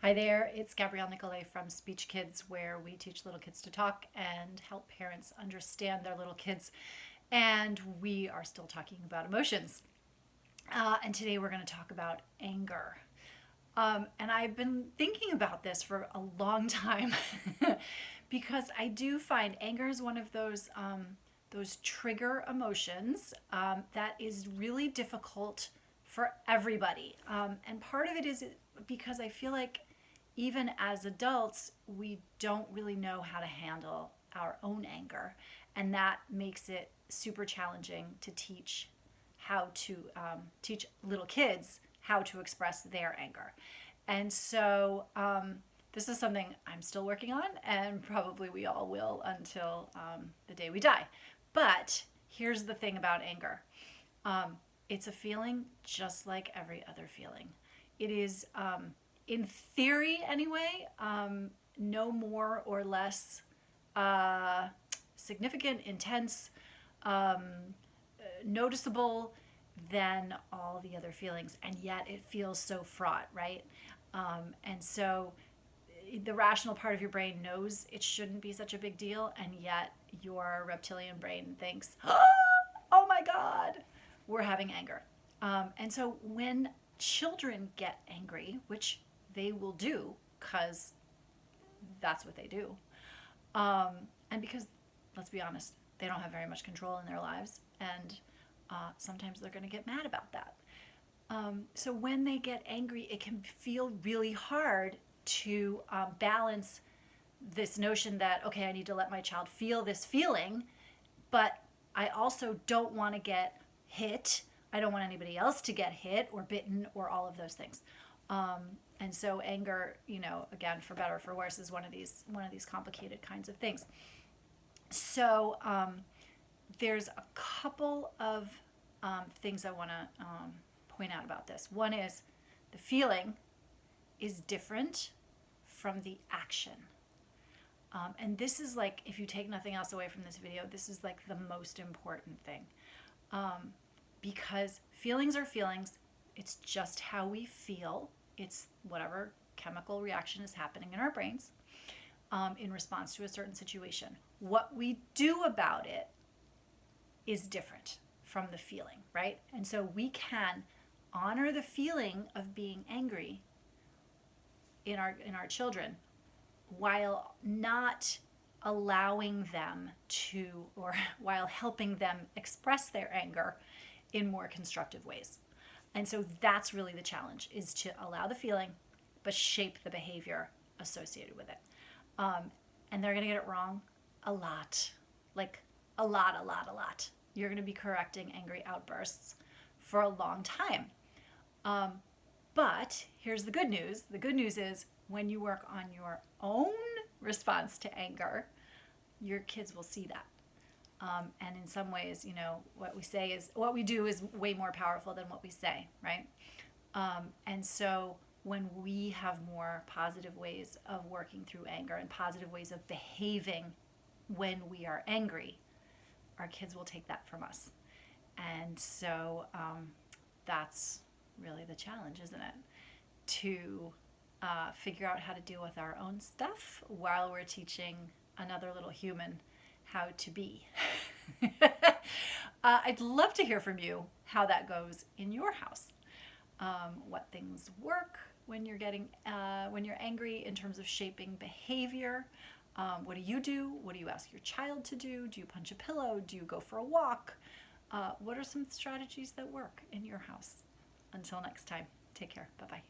Hi there, it's Gabrielle Nicolay from SpeechKids, where we teach little kids to talk and help parents understand their little kids. And we are still talking about emotions. And today we're going to talk about anger. And I've been thinking about this for a long time because I do find anger is one of those trigger emotions that is really difficult for everybody. And part of it is because I feel like even as adults, we don't really know how to handle our own anger. And that makes it super challenging to teach little kids how to express their anger. And so this is something I'm still working on, and probably we all will until the day we die. But here's the thing about anger, it's a feeling just like every other feeling. It is, in theory anyway, no more or less uh, significant, intense, noticeable than all the other feelings, and yet it feels so fraught, right? And so the rational part of your brain knows it shouldn't be such a big deal, and yet your reptilian brain thinks, oh my God, we're having anger. And so when children get angry, which they will do because that's what they do, and because, let's be honest, they don't have very much control in their lives, and sometimes they're going to get mad about that. So when they get angry, it can feel really hard to balance this notion that, okay, I need to let my child feel this feeling, but I also don't want to get hit. I don't want anybody else to get hit or bitten or all of those things. And so anger, again, for better or for worse, is one of these complicated kinds of things. So there's a couple of things I want to point out about this. One is the feeling is different from the action. And this is like, if you take nothing else away from this video, this is like the most important thing. Because feelings are feelings. It's just how we feel. It's whatever chemical reaction is happening in our brains in response to a certain situation. What we do about it is different from the feeling, right? And so we can honor the feeling of being angry in our children while not allowing them to, or while helping them express their anger in more constructive ways. And so that's really the challenge, is to allow the feeling but shape the behavior associated with it. And they're going to get it wrong a lot, like a lot. You're going to be correcting angry outbursts for a long time. But here's the good news. The good news is when you work on your own response to anger, your kids will see that. And in some ways, what we do is way more powerful than what we say, right? And so when we have more positive ways of working through anger and positive ways of behaving when we are angry, our kids will take that from us. And so that's really the challenge, isn't it? To figure out how to deal with our own stuff while we're teaching another little human how to be. I'd love to hear from you how that goes in your house. What things work when you're angry in terms of shaping behavior. What do you do? What do you ask your child to do? Do you punch a pillow? Do you go for a walk? What are some strategies that work in your house? Until next time, take care. Bye-bye.